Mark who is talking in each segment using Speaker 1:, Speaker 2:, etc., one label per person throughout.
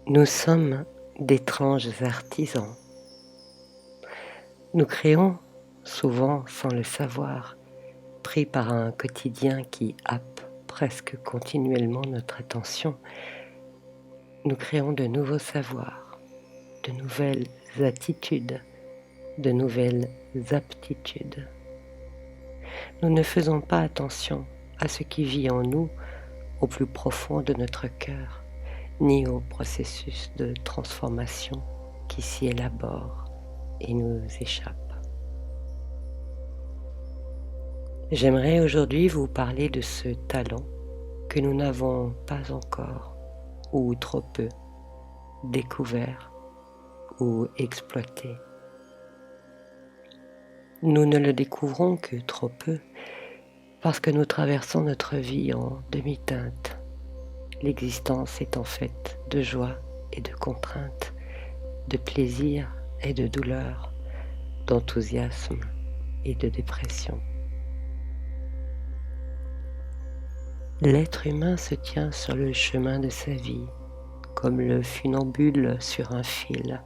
Speaker 1: Nous sommes d'étranges artisans. Nous créons, souvent sans le savoir, pris par un quotidien qui happe presque continuellement notre attention. Nous créons de nouveaux savoirs, de nouvelles attitudes, de nouvelles aptitudes. Nous ne faisons pas attention à ce qui vit en nous au plus profond de notre cœur, ni au processus de transformation qui s'y élabore et nous échappe. J'aimerais aujourd'hui vous parler de ce talent que nous n'avons pas encore, ou trop peu, découvert ou exploité. Nous ne le découvrons que trop peu parce que nous traversons notre vie en demi-teinte. L'existence est en fait de joie et de contrainte, de plaisir et de douleur, d'enthousiasme et de dépression. L'être humain se tient sur le chemin de sa vie, comme le funambule sur un fil,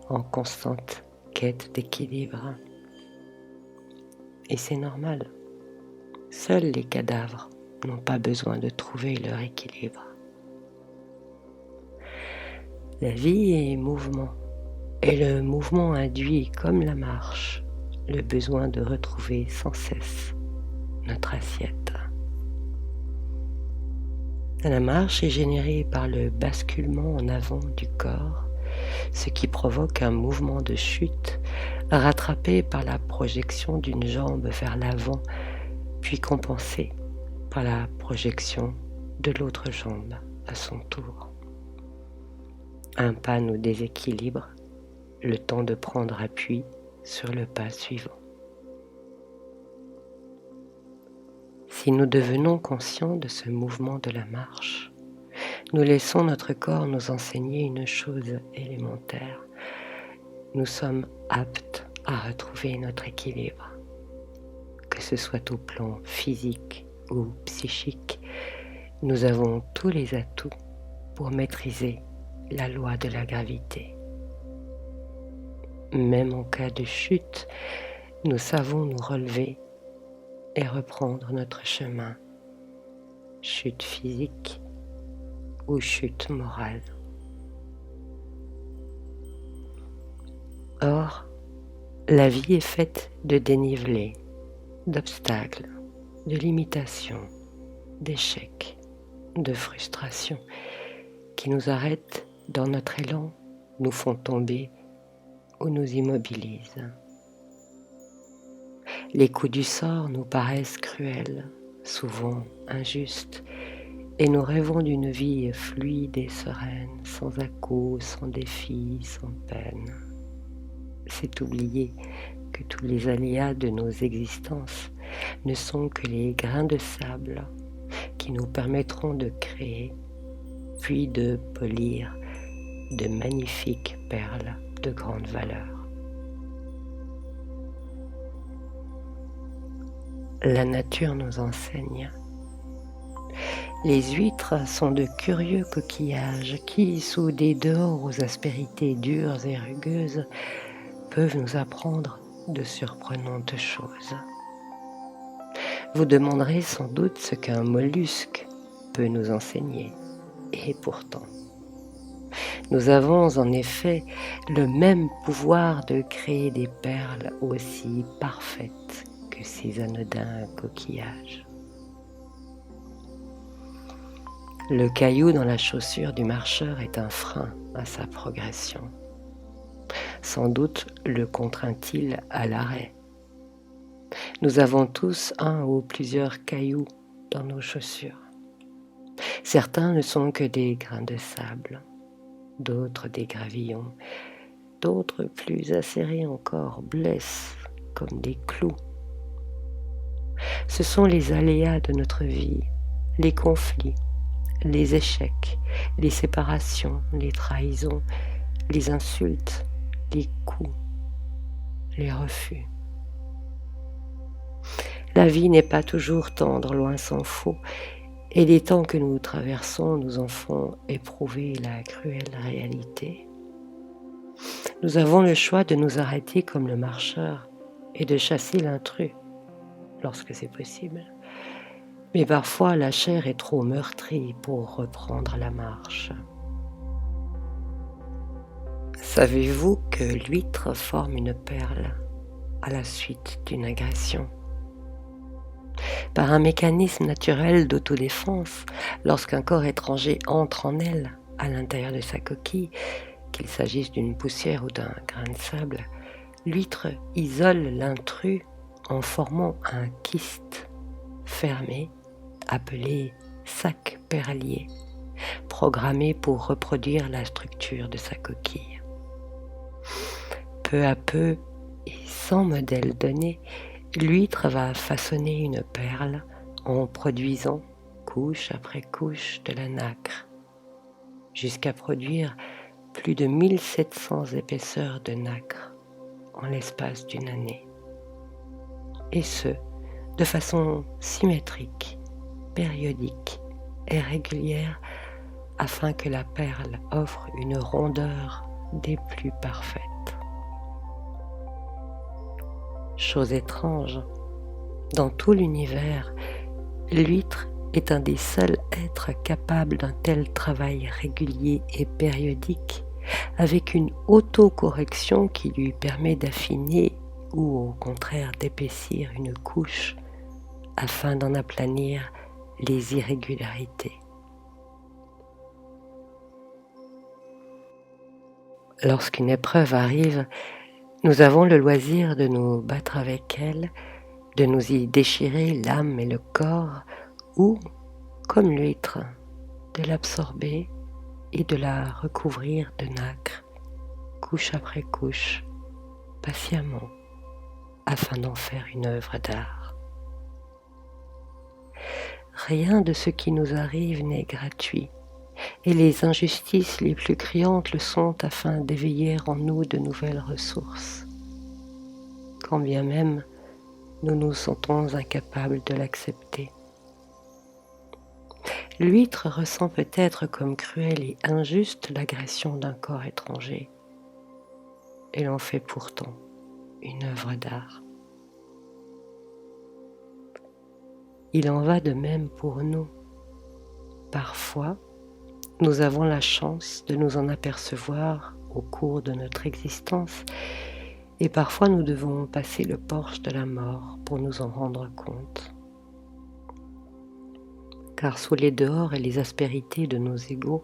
Speaker 1: en constante quête d'équilibre. Et c'est normal. Seuls les cadavres n'ont pas besoin de trouver leur équilibre. La vie est mouvement, et le mouvement induit, comme la marche, le besoin de retrouver sans cesse notre assiette. La marche est générée par le basculement en avant du corps, ce qui provoque un mouvement de chute rattrapé par la projection d'une jambe vers l'avant, puis compensé par la projection de l'autre jambe à son tour. Un pas nous déséquilibre, le temps de prendre appui sur le pas suivant. Si nous devenons conscients de ce mouvement de la marche, nous laissons notre corps nous enseigner une chose élémentaire. Nous sommes aptes à retrouver notre équilibre, que ce soit au plan physique ou psychique. Nous avons tous les atouts pour maîtriser la loi de la gravité. Même en cas de chute, nous savons nous relever et reprendre notre chemin, chute physique ou chute morale. Or, la vie est faite de dénivelés, d'obstacles, de limitations, d'échecs, de frustrations qui nous arrêtent dans notre élan, nous font tomber ou nous immobilisent. Les coups du sort nous paraissent cruels, souvent injustes, et nous rêvons d'une vie fluide et sereine, sans à-coups, sans défis, sans peine. C'est oublier que tous les aléas de nos existences ne sont que les grains de sable qui nous permettront de créer, puis de polir de magnifiques perles de grande valeur. La nature nous enseigne. Les huîtres sont de curieux coquillages qui, soudés dehors aux aspérités dures et rugueuses, peuvent nous apprendre de surprenantes choses. Vous demanderez sans doute ce qu'un mollusque peut nous enseigner, et pourtant, nous avons en effet le même pouvoir de créer des perles aussi parfaites que ces anodins coquillages. Le caillou dans la chaussure du marcheur est un frein à sa progression. Sans doute le contraint-il à l'arrêt. Nous avons tous un ou plusieurs cailloux dans nos chaussures. Certains ne sont que des grains de sable, d'autres des gravillons, d'autres plus acérés encore blessent comme des clous. Ce sont les aléas de notre vie, les conflits, les échecs, les séparations, les trahisons, les insultes, les coups, les refus. La vie n'est pas toujours tendre, loin s'en faut, Et les temps que nous traversons nous en font éprouver la cruelle réalité. Nous avons le choix de nous arrêter comme le marcheur et de chasser l'intrus, lorsque c'est possible. Mais parfois, la chair est trop meurtrie pour reprendre la marche. Savez-vous que l'huître forme une perle à la suite d'une agression? Par un mécanisme naturel d'autodéfense, lorsqu'un corps étranger entre en elle, à l'intérieur de sa coquille, qu'il s'agisse d'une poussière ou d'un grain de sable, l'huître isole l'intrus en formant un kyste fermé, appelé sac perlier, programmé pour reproduire la structure de sa coquille. Peu à peu, et sans modèle donné, l'huître va façonner une perle en produisant couche après couche de la nacre, jusqu'à produire plus de 1700 épaisseurs de nacre en l'espace d'une année. Et ce, de façon symétrique, périodique et régulière, afin que la perle offre une rondeur des plus parfaites. Chose étrange, dans tout l'univers, l'huître est un des seuls êtres capables d'un tel travail régulier et périodique, avec une autocorrection qui lui permet d'affiner ou au contraire d'épaissir une couche afin d'en aplanir les irrégularités. Lorsqu'une épreuve arrive, nous avons le loisir de nous battre avec elle, de nous y déchirer l'âme et le corps, ou, comme l'huître, de l'absorber et de la recouvrir de nacre, couche après couche, patiemment, afin d'en faire une œuvre d'art. Rien de ce qui nous arrive n'est gratuit, et les injustices les plus criantes le sont afin d'éveiller en nous de nouvelles ressources. Quand bien même nous nous sentons incapables de l'accepter. L'huître ressent peut-être comme cruelle et injuste l'agression d'un corps étranger. Elle en fait pourtant une œuvre d'art. Il en va de même pour nous. Parfois, nous avons la chance de nous en apercevoir au cours de notre existence et parfois nous devons passer le porche de la mort pour nous en rendre compte. Car sous les dehors et les aspérités de nos égaux,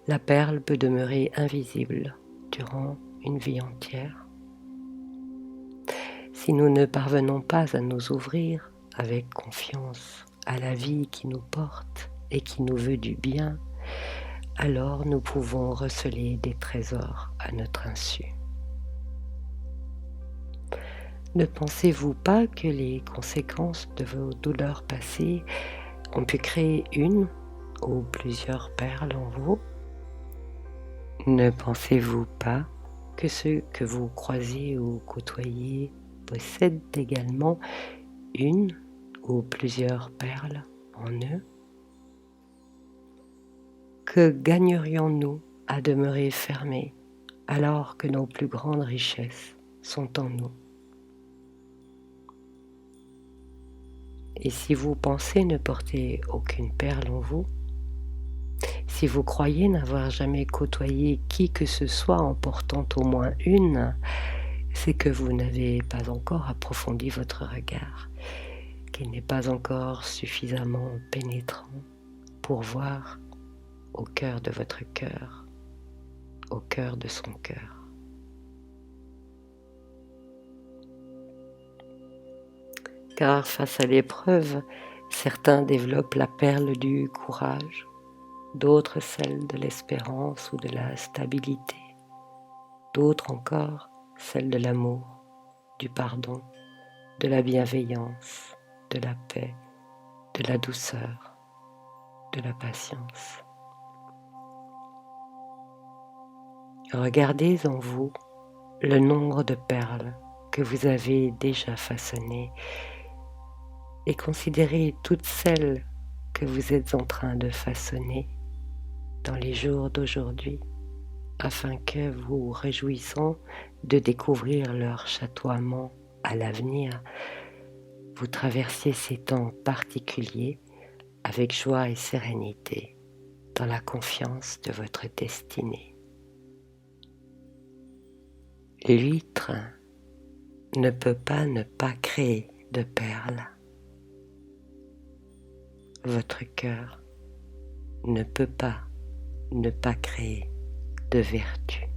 Speaker 1: la perle peut demeurer invisible durant une vie entière. Si nous ne parvenons pas à nous ouvrir avec confiance à la vie qui nous porte et qui nous veut du bien, alors nous pouvons receler des trésors à notre insu. Ne pensez-vous pas que les conséquences de vos douleurs passées ont pu créer une ou plusieurs perles en vous? Ne pensez-vous pas que ceux que vous croisez ou côtoyez possèdent également une ou plusieurs perles en eux? Que gagnerions-nous à demeurer fermés alors que nos plus grandes richesses sont en nous? Et si vous pensez ne porter aucune perle en vous, si vous croyez n'avoir jamais côtoyé qui que ce soit en portant au moins une, c'est que vous n'avez pas encore approfondi votre regard, qu'il n'est pas encore suffisamment pénétrant pour voir au cœur de votre cœur, au cœur de son cœur. Car face à l'épreuve, certains développent la perle du courage, d'autres celle de l'espérance ou de la stabilité, d'autres encore celle de l'amour, du pardon, de la bienveillance, de la paix, de la douceur, de la patience. Regardez en vous le nombre de perles que vous avez déjà façonnées et considérez toutes celles que vous êtes en train de façonner dans les jours d'aujourd'hui, afin que, vous réjouissant de découvrir leur chatoiement à l'avenir, vous traversiez ces temps particuliers avec joie et sérénité, dans la confiance de votre destinée. L'huître ne peut pas ne pas créer de perles. Votre cœur ne peut pas ne pas créer de vertu.